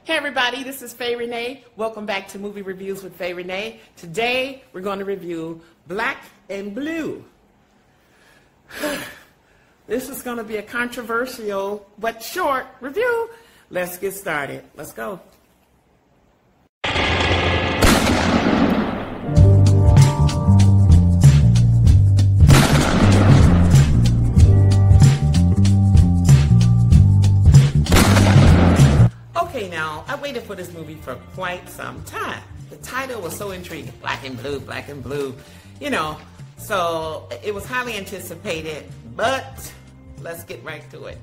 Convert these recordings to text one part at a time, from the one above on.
Hey everybody, this is Faye Renee. Welcome back to Movie Reviews with Faye Renee. Today we're going to review Black and Blue. This is going to be a controversial but short review. Let's get started. Let's go. Okay, now, I waited for this movie for quite some time. The title was so intriguing. Black and Blue, Black and Blue. You know, so it was highly anticipated, but let's get right to it.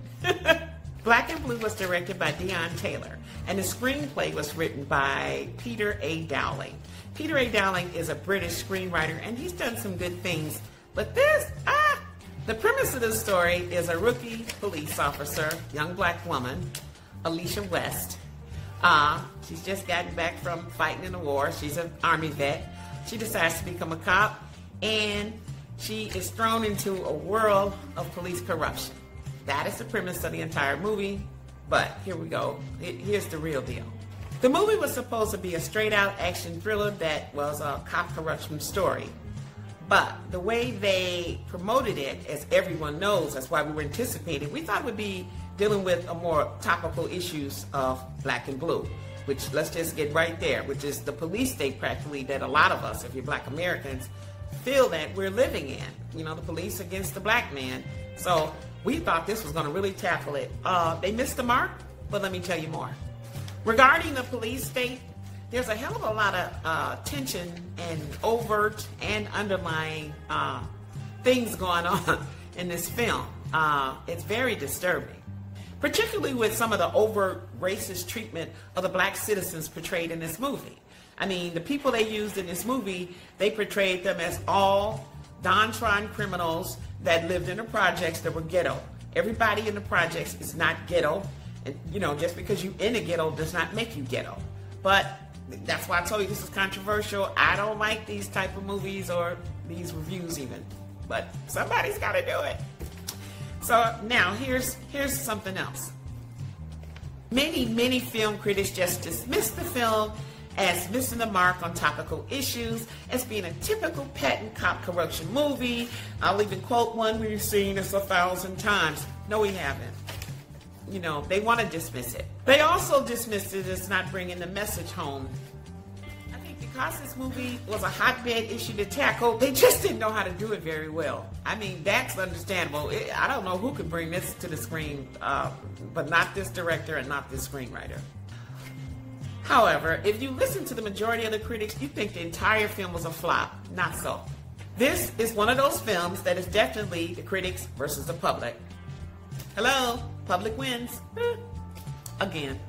Black and Blue was directed by Deon Taylor, and the screenplay was written by Peter A. Dowling. Peter A. Dowling is a British screenwriter, and he's done some good things, but the premise of the story is a rookie police officer, young black woman, Alicia West. She's just gotten back from fighting in the war. She's an Army vet. She decides to become a cop, and she is thrown into a world of police corruption. That is the premise of the entire movie, but here we go. Here's the real deal. The movie was supposed to be a straight-out action thriller that was a cop corruption story, but the way they promoted it, as everyone knows, that's why we were anticipating, we thought it would be dealing with a more topical issues of Black and Blue, which let's just get right there, which is the police state practically that a lot of us, if you're Black Americans, feel that we're living in. You know, the police against the black man. So we thought this was going to really tackle it. They missed the mark, but let me tell you more. Regarding the police state, there's a hell of a lot of tension and overt and underlying things going on in this film. It's very disturbing, particularly with some of the overt racist treatment of the black citizens portrayed in this movie. I mean, the people they used in this movie, they portrayed them as all downtrodden criminals that lived in the projects that were ghetto. Everybody in the projects is not ghetto. And, you know, just because you're in a ghetto does not make you ghetto. But that's why I told you this is controversial. I don't like these type of movies or these reviews even. But somebody's got to do it. So now here's something else. Many film critics just dismiss the film as missing the mark on topical issues, as being a typical patent cop corruption movie. I'll even quote one we've seen this 1,000 times. No, we haven't. You know, they want to dismiss it. They also dismiss it as not bringing the message home. I think because this movie was a hotbed issue to tackle, they just didn't know how to do it very well. I mean, that's understandable. I don't know who could bring this to the screen, but not this director and not this screenwriter. However, if you listen to the majority of the critics, you think the entire film was a flop. Not so. This is one of those films that is definitely the critics versus the public. Hello, public wins. Again.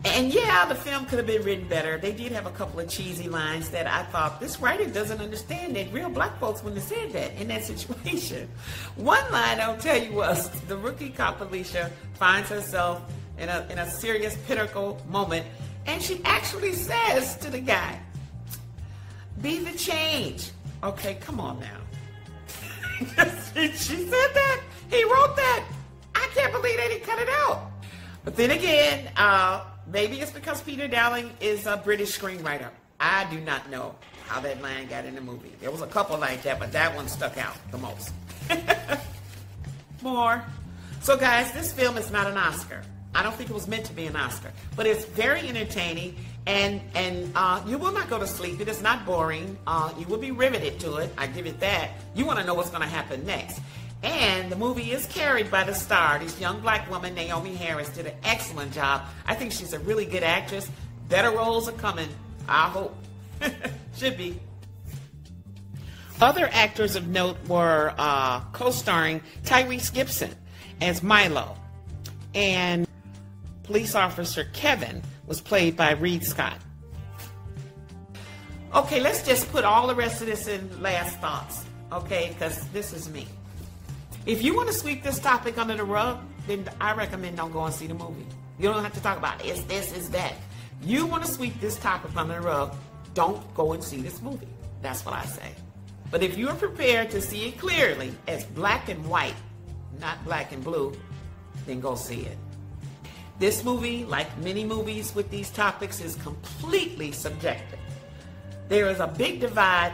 And yeah, the film could have been written better. They did have a couple of cheesy lines that I thought, this writer doesn't understand that real black folks wouldn't have said that in that situation. One line I'll tell you was, the rookie cop Alicia finds herself in a serious pinnacle moment, and she actually says to the guy, be the change. Okay, come on now. She said that? He wrote that? I can't believe they didn't cut it out. But then again, maybe it's because Peter Dowling is a British screenwriter. I do not know how that line got in the movie. There was a couple like that, but that one stuck out the most. More. So guys, this film is not an Oscar. I don't think it was meant to be an Oscar, but it's very entertaining, and you will not go to sleep. It is not boring. You will be riveted to it. I give it that. You want to know what's going to happen next. And the movie is carried by the star. This young black woman, Naomi Harris, did an excellent job. I think she's a really good actress. Better roles are coming, I hope. Should be. Other actors of note were co-starring Tyrese Gibson as Milo, and police officer Kevin was played by Reed Scott. Okay, let's just put all the rest of this in last thoughts, okay, because this is me. If you want to sweep this topic under the rug, then I recommend don't go and see the movie. You don't have to talk about it. It's this, it's that. You want to sweep this topic under the rug, don't go and see this movie. That's what I say. But if you are prepared to see it clearly as black and white, not black and blue, then go see it. This movie, like many movies with these topics, is completely subjective. There is a big divide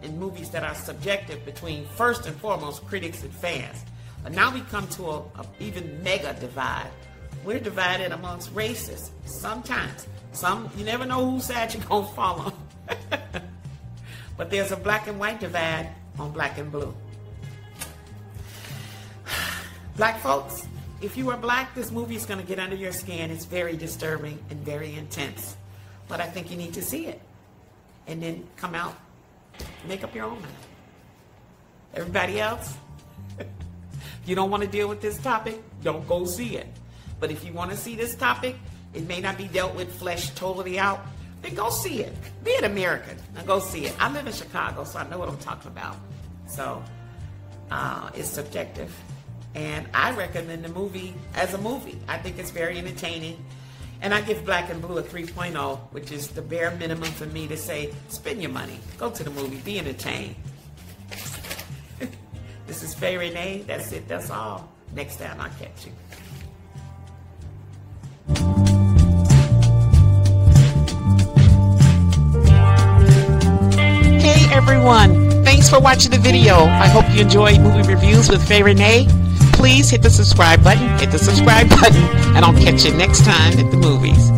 in movies that are subjective between, first and foremost, critics and fans. But now we come to a even mega divide. We're divided amongst races. Sometimes. You never know whose side you're going to fall on. But there's a black and white divide on black and blue. Black folks, if you are black, this movie is going to get under your skin. It's very disturbing and very intense. But I think you need to see it. And then come out, make up your own mind. Everybody else, if you don't want to deal with this topic, don't go see it. But if you want to see this topic, it may not be dealt with flesh totally out, then go see it. Be an American. Now go see it. I live in Chicago, so I know what I'm talking about. So it's subjective. And I recommend the movie as a movie. I think it's very entertaining. And I give Black and Blue a 3.0, which is the bare minimum for me to say, spend your money. Go to the movie. Be entertained. This is Faye Renee. That's it. That's all. Next time I'll catch you. Hey everyone. Thanks for watching the video. I hope you enjoyed Movie Reviews with Faye Renee. Please hit the subscribe button, and I'll catch you next time at the movies.